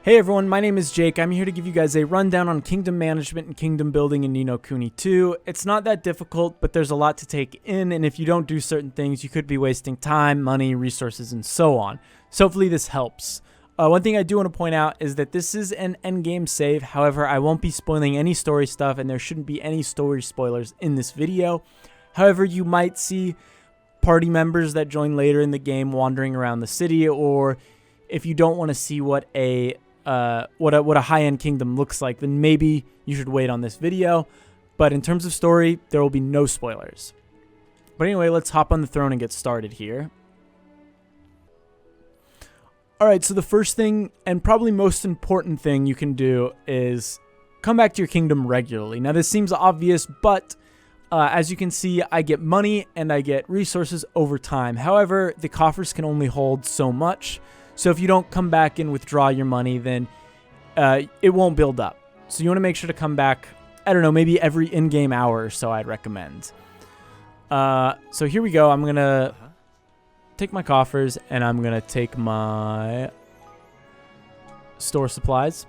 Hey everyone, my name is Jake. I'm here to give you guys a rundown on kingdom management and kingdom building in Ni No Kuni 2. It's not that difficult, but there's a lot to take in, and if you don't do certain things, you could be wasting time, money, resources, and so on. So hopefully this helps. One thing I do want to point out is that this is an endgame save. However, I won't be spoiling any story stuff, and there shouldn't be any story spoilers in this video. However, you might see party members that join later in the game wandering around the city, or if you don't want to see what a high-end kingdom looks like, then maybe you should wait on this video. But in terms of story, there will be no spoilers. But anyway, let's hop on the throne and get started here. Alright, so the first thing, and probably most important thing you can do, is come back to your kingdom regularly. Now this seems obvious, but as you can see, I get money and I get resources over time. However, the coffers can only hold so much. So if you don't come back and withdraw your money, then it won't build up. So you want to make sure to come back, I don't know, maybe every in-game hour or so I'd recommend. So here we go. I'm going to take my coffers and I'm going to take my store supplies.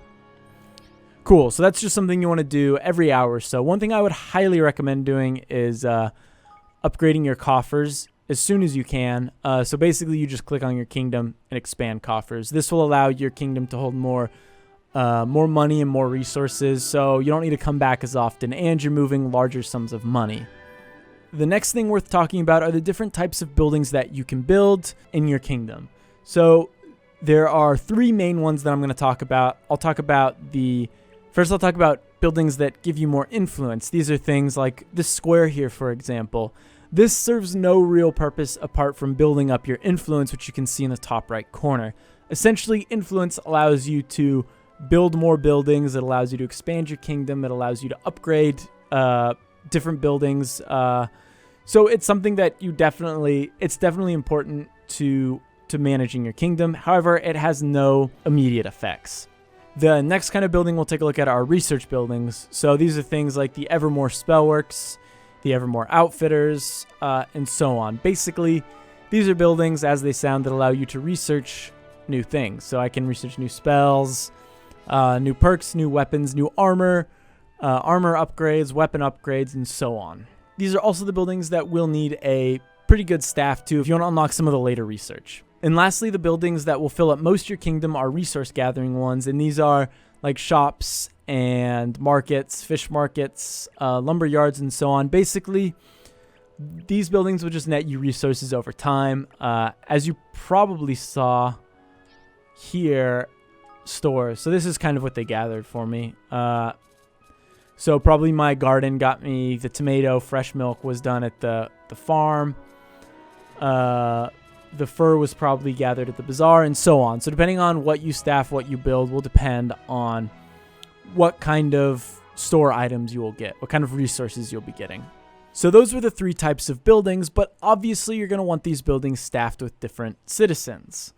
Cool. So that's just something you want to do every hour or so. One thing I would highly recommend doing is upgrading your coffers as soon as you can. So basically you just click on your kingdom and expand coffers. This will allow your kingdom to hold more money and more resources, so you don't need to come back as often, and you're moving larger sums of money. The next thing worth talking about are the different types of buildings that you can build in your kingdom. So there are three main ones that I'm going to talk about. I'll talk about buildings that give you more influence. These are things like this square here, for example. This serves no real purpose apart from building up your influence, which you can see in the top right corner. Essentially, influence allows you to build more buildings. It allows you to expand your kingdom. It allows you to upgrade different buildings. So it's something that it's definitely important to managing your kingdom. However, it has no immediate effects. The next kind of building we'll take a look at are research buildings. So these are things like the Evermore Spellworks, the Evermore Outfitters, and so on. Basically, these are buildings, as they sound, that allow you to research new things. So I can research new spells, new perks, new weapons, new armor, armor upgrades, weapon upgrades, and so on. These are also the buildings that will need a pretty good staff too if you want to unlock some of the later research. And lastly, the buildings that will fill up most of your kingdom are resource gathering ones, and these are like shops and markets, fish markets, lumber yards, and so on. Basically, these buildings will just net you resources over time. As you probably saw here, stores. So this is kind of what they gathered for me. So probably my garden got me the tomato. Fresh milk was done at the farm. The fur was probably gathered at the bazaar, and so on. So depending on what you staff, what you build, will depend on what kind of store items you will get, what kind of resources you'll be getting. So those were the three types of buildings, but obviously you're going to want these buildings staffed with different citizens.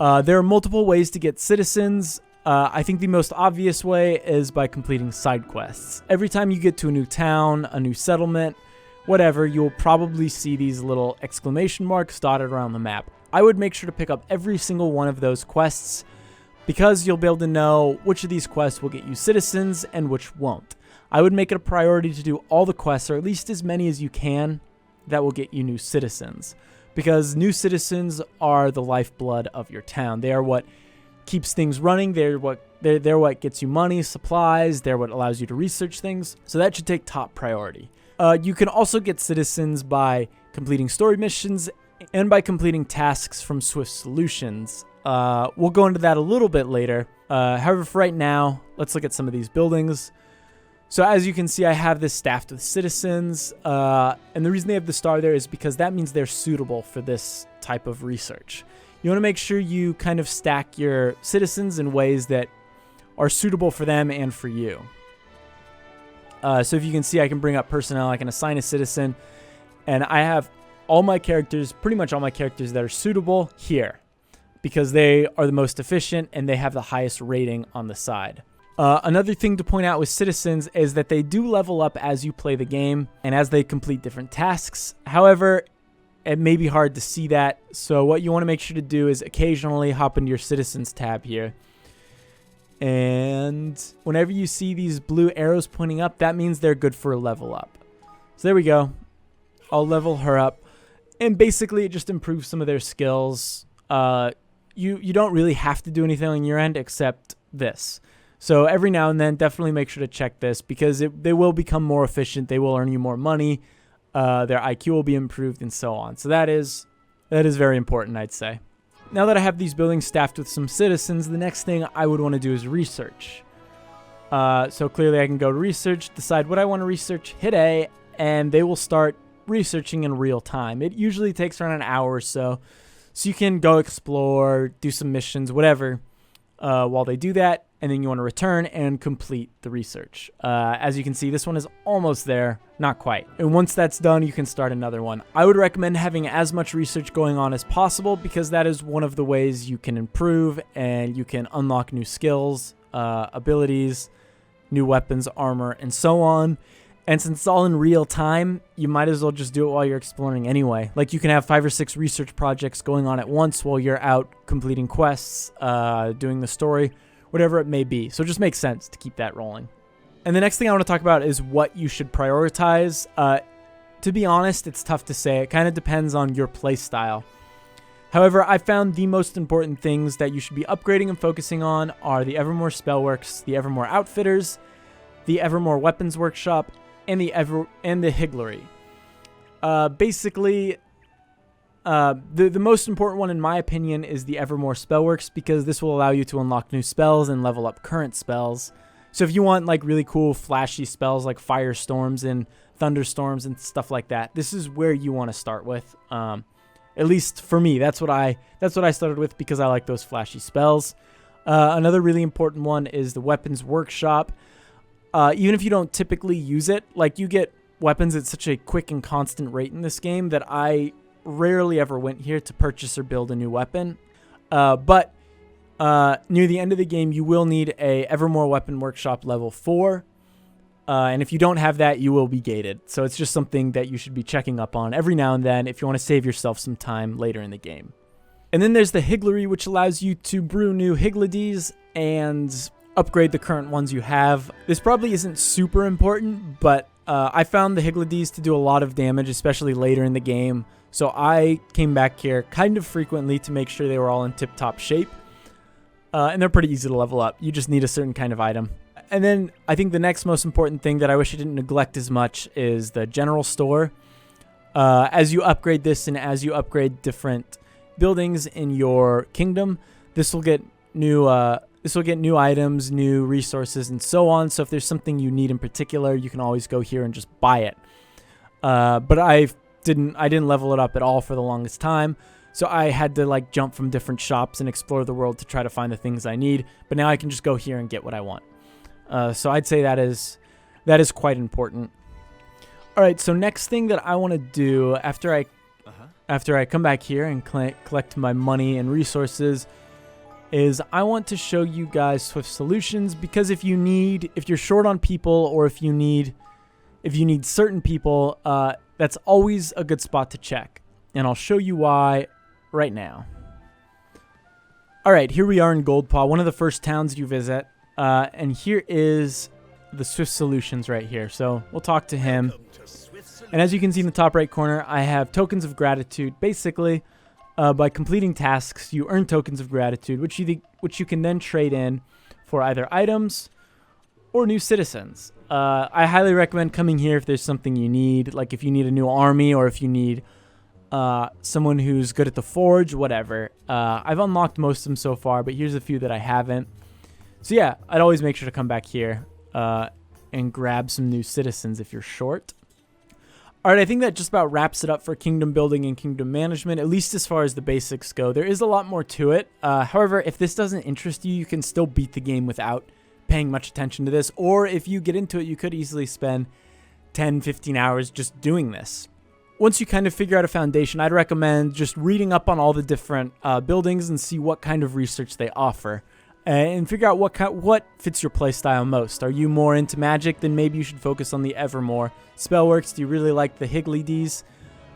There are multiple ways to get citizens. I think the most obvious way is by completing side quests. Every time you get to a new town, a new settlement, whatever, you'll probably see these little exclamation marks dotted around the map. I would make sure to pick up every single one of those quests, because you'll be able to know which of these quests will get you citizens and which won't. I would make it a priority to do all the quests, or at least as many as you can, that will get you new citizens. Because new citizens are the lifeblood of your town. They are what keeps things running. They're what gets you money, supplies. They're what allows you to research things. So that should take top priority. You can also get citizens by completing story missions and by completing tasks from Swift Solutions. We'll go into that a little bit later. However, for right now, let's look at some of these buildings. So as you can see, I have this staffed with citizens. And the reason they have the star there is because that means they're suitable for this type of research. You want to make sure you kind of stack your citizens in ways that are suitable for them and for you. So if you can see, I can bring up personnel. I can assign a citizen. And I have all my characters, pretty much all my characters that are suitable here, because they are the most efficient and they have the highest rating on the side. Another thing to point out with citizens is that they do level up as you play the game and as they complete different tasks. However, it may be hard to see that. So what you want to make sure to do is occasionally hop into your citizens tab here. And whenever you see these blue arrows pointing up, that means they're good for a level up. So there we go. I'll level her up. And basically, it just improves some of their skills. You don't really have to do anything on your end except this. So every now and then, definitely make sure to check this because they will become more efficient. They will earn you more money. Their IQ will be improved and so on. So that is very important, I'd say. Now that I have these buildings staffed with some citizens, the next thing I would want to do is research. So clearly I can go to research, decide what I want to research, hit A, and they will start researching in real time. It usually takes around an hour or so. So you can go explore, do some missions, whatever, while they do that. And then you want to return and complete the research. As you can see, this one is almost there. Not quite. And once that's done, you can start another one. I would recommend having as much research going on as possible because that is one of the ways you can improve and you can unlock new skills, abilities, new weapons, armor, and so on. And since it's all in real time, you might as well just do it while you're exploring anyway. Like you can have 5 or 6 research projects going on at once while you're out completing quests, doing the story, whatever it may be. So it just makes sense to keep that rolling. And the next thing I want to talk about is what you should prioritize. To be honest, it's tough to say. It kind of depends on your play style. However, I found the most important things that you should be upgrading and focusing on are the Evermore Spellworks, the Evermore Outfitters, the Evermore Weapons Workshop, and the Higlary. Basically, the most important one in my opinion is the Evermore Spellworks because this will allow you to unlock new spells and level up current spells. So if you want like really cool flashy spells like firestorms and thunderstorms and stuff like that, this is where you want to start with. At least for me, that's what I started with because I like those flashy spells. Another really important one is the Weapons Workshop. Even if you don't typically use it, like you get weapons at such a quick and constant rate in this game that I rarely ever went here to purchase or build a new weapon. But near the end of the game, you will need a Evermore Weapon Workshop level 4. And if you don't have that, you will be gated. So it's just something that you should be checking up on every now and then if you want to save yourself some time later in the game. And then there's the Higlary, which allows you to brew new Higladies and upgrade the current ones you have. This probably isn't super important, but I found the Higladies to do a lot of damage, especially later in the game. So I came back here kind of frequently to make sure they were all in tip-top shape. And they're pretty easy to level up. You just need a certain kind of item. And then I think the next most important thing that I wish I didn't neglect as much is the general store. As you upgrade this and as you upgrade different buildings in your kingdom, this will get new items, new resources, and so on. So if there's something you need in particular, you can always go here and just buy it. But I didn't level it up at all for the longest time. So I had to like jump from different shops and explore the world to try to find the things I need. But now I can just go here and get what I want. So I'd say that is quite important. All right. So next thing that I want to do after I come back here and collect my money and resources is I want to show you guys Swift Solutions, because if you're short on people or if you need certain people, that's always a good spot to check. And I'll show you why right now. All right, here we are in Goldpaw, one of the first towns you visit. And here is the Swift Solutions right here. So we'll talk to him. And as you can see in the top right corner, I have tokens of gratitude. Basically, by completing tasks, you earn tokens of gratitude, which you can then trade in for either items or new citizens. I highly recommend coming here if there's something you need, like if you need a new army or if you need someone who's good at the forge, whatever. I've unlocked most of them so far, but here's a few that I haven't. So yeah, I'd always make sure to come back here and grab some new citizens if you're short. All right, I think that just about wraps it up for kingdom building and kingdom management, at least as far as the basics go. There is a lot more to it. However, if this doesn't interest you, you can still beat the game without paying much attention to this. Or if you get into it, you could easily spend 10, 15 hours just doing this. Once you kind of figure out a foundation, I'd recommend just reading up on all the different buildings and see what kind of research they offer. And figure out what fits your playstyle most. Are you more into magic? Then maybe you should focus on the Evermore Spellworks. Do you really like the Higladies?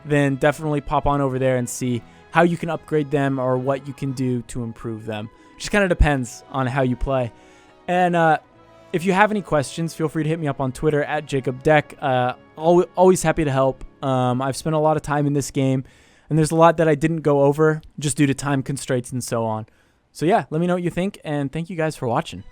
Then definitely pop on over there and see how you can upgrade them or what you can do to improve them. It just kind of depends on how you play. And if you have any questions, feel free to hit me up on Twitter at JacobDeck. Always happy to help. I've spent a lot of time in this game, and there's a lot that I didn't go over just due to time constraints and so on. So yeah, let me know what you think, and thank you guys for watching.